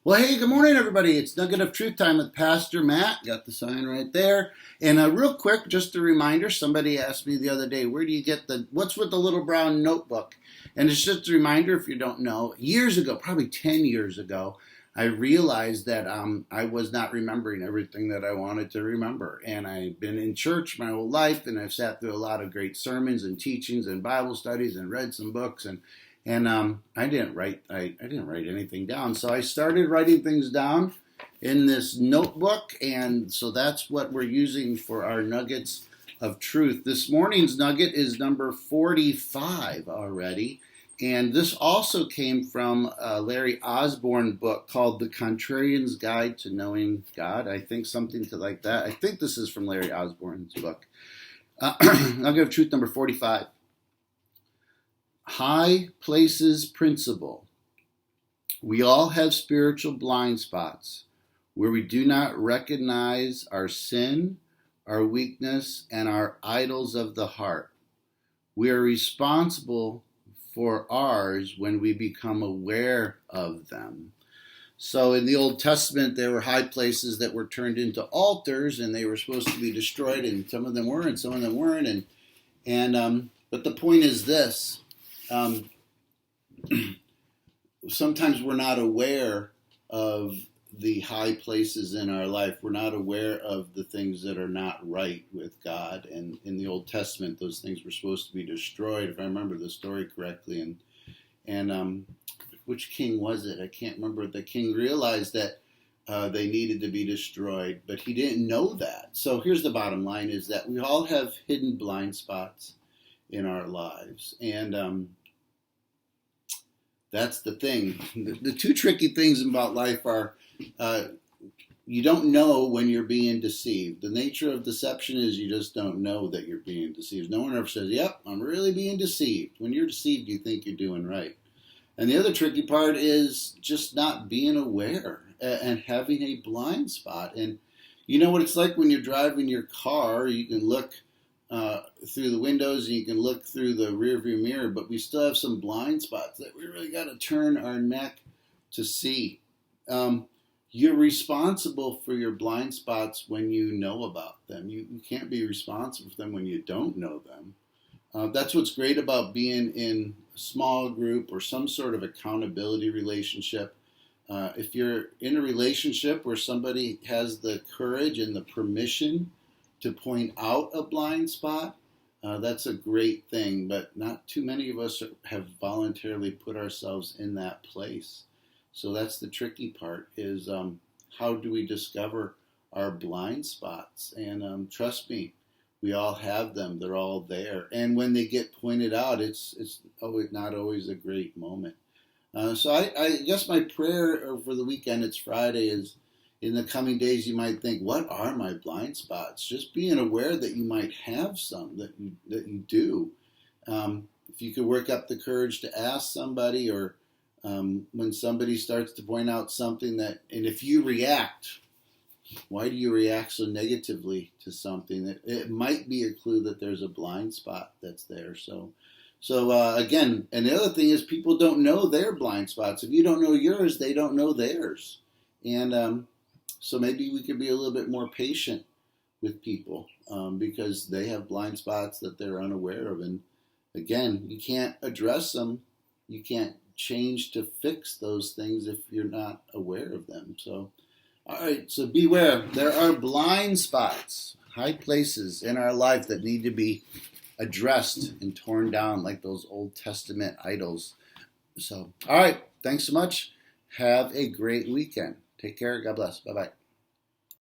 Well, hey, good morning, everybody. It's Nugget of Truth Time with Pastor Matt. Got the sign right there. And real quick, just a reminder, somebody asked me the other day, where do you get what's with the little brown notebook? And it's just a reminder, if you don't know, years ago, probably 10 years ago, I realized that I was not remembering everything that I wanted to remember. And I've been in church my whole life, and I've sat through a lot of great sermons and teachings and Bible studies and read some books, and I didn't write anything down. So I started writing things down in this notebook, and so that's what we're using for our nuggets of truth. This morning's nugget is number 45 already, and this also came from a Larry Osborne book called The Contrarian's Guide to Knowing God. I think something like that. I think this is from Larry Osborne's book. Nugget of Truth number 45. High places principle. We all have spiritual blind spots where we do not recognize our sin, our weakness, and our idols of the heart. We are responsible for ours when we become aware of them. So in the Old Testament, there were high places that were turned into altars, and they were supposed to be destroyed, and some of them were, and some of them weren't. But the point is this. Sometimes we're not aware of the high places in our life. We're not aware of the things that are not right with God. And in the Old Testament, those things were supposed to be destroyed, if I remember the story correctly. And which king was it? I can't remember. The king realized that they needed to be destroyed, but he didn't know that. So here's the bottom line, is that we all have hidden blind spots in our lives. And that's the thing. The two tricky things about life are you don't know when you're being deceived. The nature of deception is you just don't know that you're being deceived. No one ever says, yep, I'm really being deceived. When you're deceived, you think you're doing right. And the other tricky part is just not being aware and having a blind spot. And you know what it's like when you're driving your car. You can look through the windows, and you can look through the rearview mirror, but we still have some blind spots that we really got to turn our neck to see. You're responsible for your blind spots when you know about them. You can't be responsible for them when you don't know them. That's what's great about being in a small group or some sort of accountability relationship. If you're in a relationship where somebody has the courage and the permission to point out a blind spot, that's a great thing, but not too many of us have voluntarily put ourselves in that place. So that's the tricky part, is how do we discover our blind spots? And trust me, we all have them. They're all there. And when they get pointed out, it's always not always a great moment. So I guess my prayer for the weekend, it's Friday, is in the coming days, you might think, what are my blind spots? Just being aware that you might have some, that you do. If you could work up the courage to ask somebody, or when somebody starts to point out something and if you react, why do you react so negatively to something? It might be a clue that there's a blind spot that's there. So again, and the other thing is, people don't know their blind spots. If you don't know yours, they don't know theirs. And so maybe we could be a little bit more patient with people because they have blind spots that they're unaware of. And again, you can't address them. You can't change to fix those things if you're not aware of them. So, all right, so beware. There are blind spots, high places in our life that need to be addressed and torn down like those Old Testament idols. So, all right, thanks so much. Have a great weekend. Take care. God bless. Bye-bye.